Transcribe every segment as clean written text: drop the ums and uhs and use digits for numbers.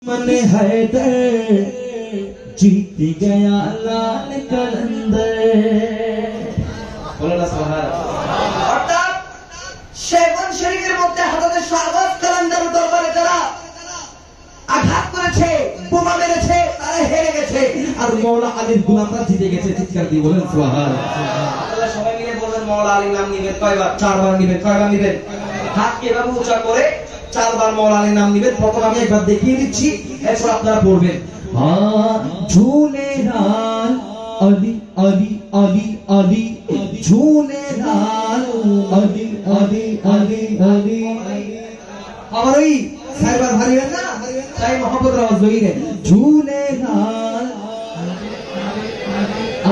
मन हैदर जीत गया लाल कलंदर। बोलो सुभान अल्लाह। অর্থাৎ শেরওয়ান শরীফের মধ্যে হযরত শাহবাজ কালান্দার দরবারে যারা আঘাত করেছে, বোমা মেরেছে, তারা হেরে গেছে, আর মওলা আলীর গোলামরা জিতে গেছে। চিৎকার দিয়ে বলেন সুবহান আল্লাহ। সবাই মিলে বলবেন মওলা আলীর নাম নিবেন কয়বার? 4 বার নিবেন। কয়বার নিবেন? হাত এভাবে উঁচা করে 4 বার মওলা আলীর নাম নিবেন। প্রথম আমি একবার দেখিয়ে দিচ্ছি, এরপর আপনারা পড়বেন। झूले लाल अली अली अली अली झूले लाल अली अली अली अली। আমার ওই সাইবার ভারী না, তাই মোহাম্মদ রাওয়াজ জহিরে झूले लाल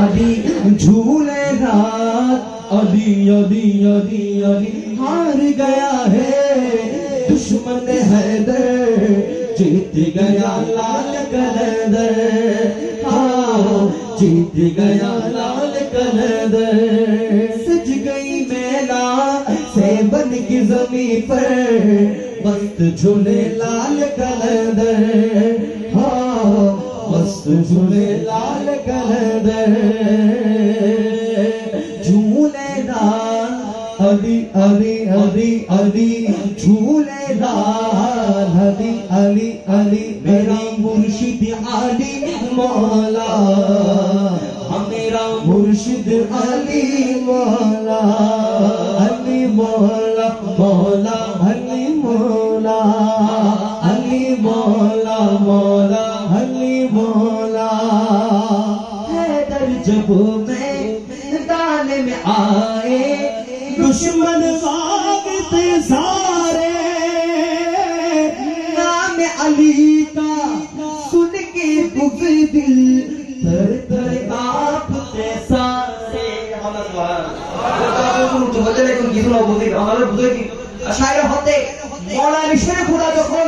अली झूले लाल अली अली अली अली। हार गया है दुश्मन हैदर जीत गया लाल कलंदर। हाँ जीत गया लाल कलंदर। सज गई मेला सेवन की जमीन पर मस्त झूले लाल कलंदर। हाँ मस्त झूले लाल कलंदर। झूले लाल अली अली अली अली झूले लाल अली अली अली। मेरा मुर्शिद अली मौला, मेरा मुर्शिद अली मौला, अली मौला मौला अली मौला, अली मौला मौला अली मौला। हैदर जब मैदान में आए दुश्मन भागते सारे, नाम अली का सुन के बुग़्ज़ दिल तर तर कांपते सारे। শায়র হতে মওলা আলী শেরে খুদা যখন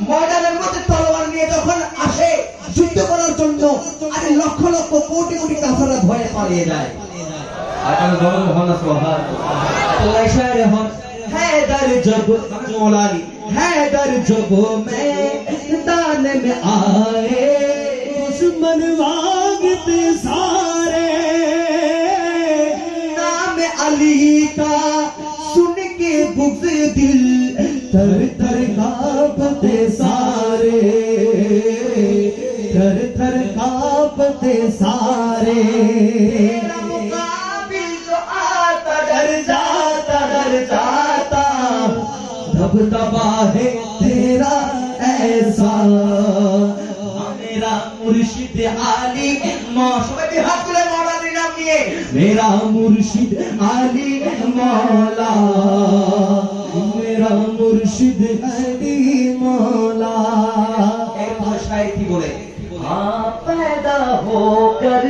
ময়দানের মধ্যে তলোয়ার নিয়ে যখন আসে যুদ্ধ করার জন্য, আরে লক্ষ লক্ষ কোটি কোটি কাফেররা ভয়ে পালিয়ে যায়। हैदर जब मौला अली हैदर जब मैदान में आए दुश्मन भागते सारे, नाम अली का सुन के बुग़्ज़ दिल तर तर कांपते सारे, तर तर कांपते सारे। दबदबा है तेरा ऐसा, मेरा मुर्शिद आली मेरा मुर्शिद आली मौला, मेरा मुर्शिद अली मौला। शायर की बोले पैदा होकर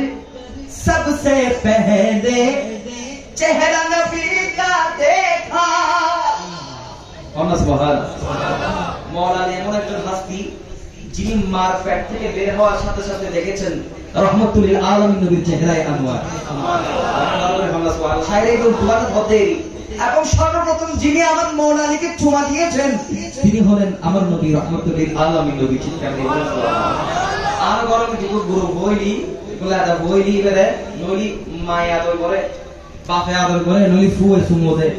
सबसे पहले चेहरा नबी का देखा। মওলা আলী এমন একজন হাস্তি যিনি মার পেট থেকে বের হওয়ার সাথে সাথে দেখেছেন রহমতুল লিল আলামিন নবীর চেহারায় আনোয়ার। এবং সর্বপ্রথম যিনি আমার মওলা আলীকে চুমা দিয়েছেন তিনি হলেন আমার নবী রহমতুল লিল আলামিন নবী। চিৎকার দিয়ে বলুন আর গরম কিছু গুরু বইলি বলে আদা বইলি বেরে নলি মায়া দই করে বাপে আদর করে নলি ফুয়ে সুমো দেয়।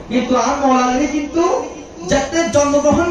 কিন্তু আর মওলা আলী কিন্তু যাতে জন্মগ্রহণ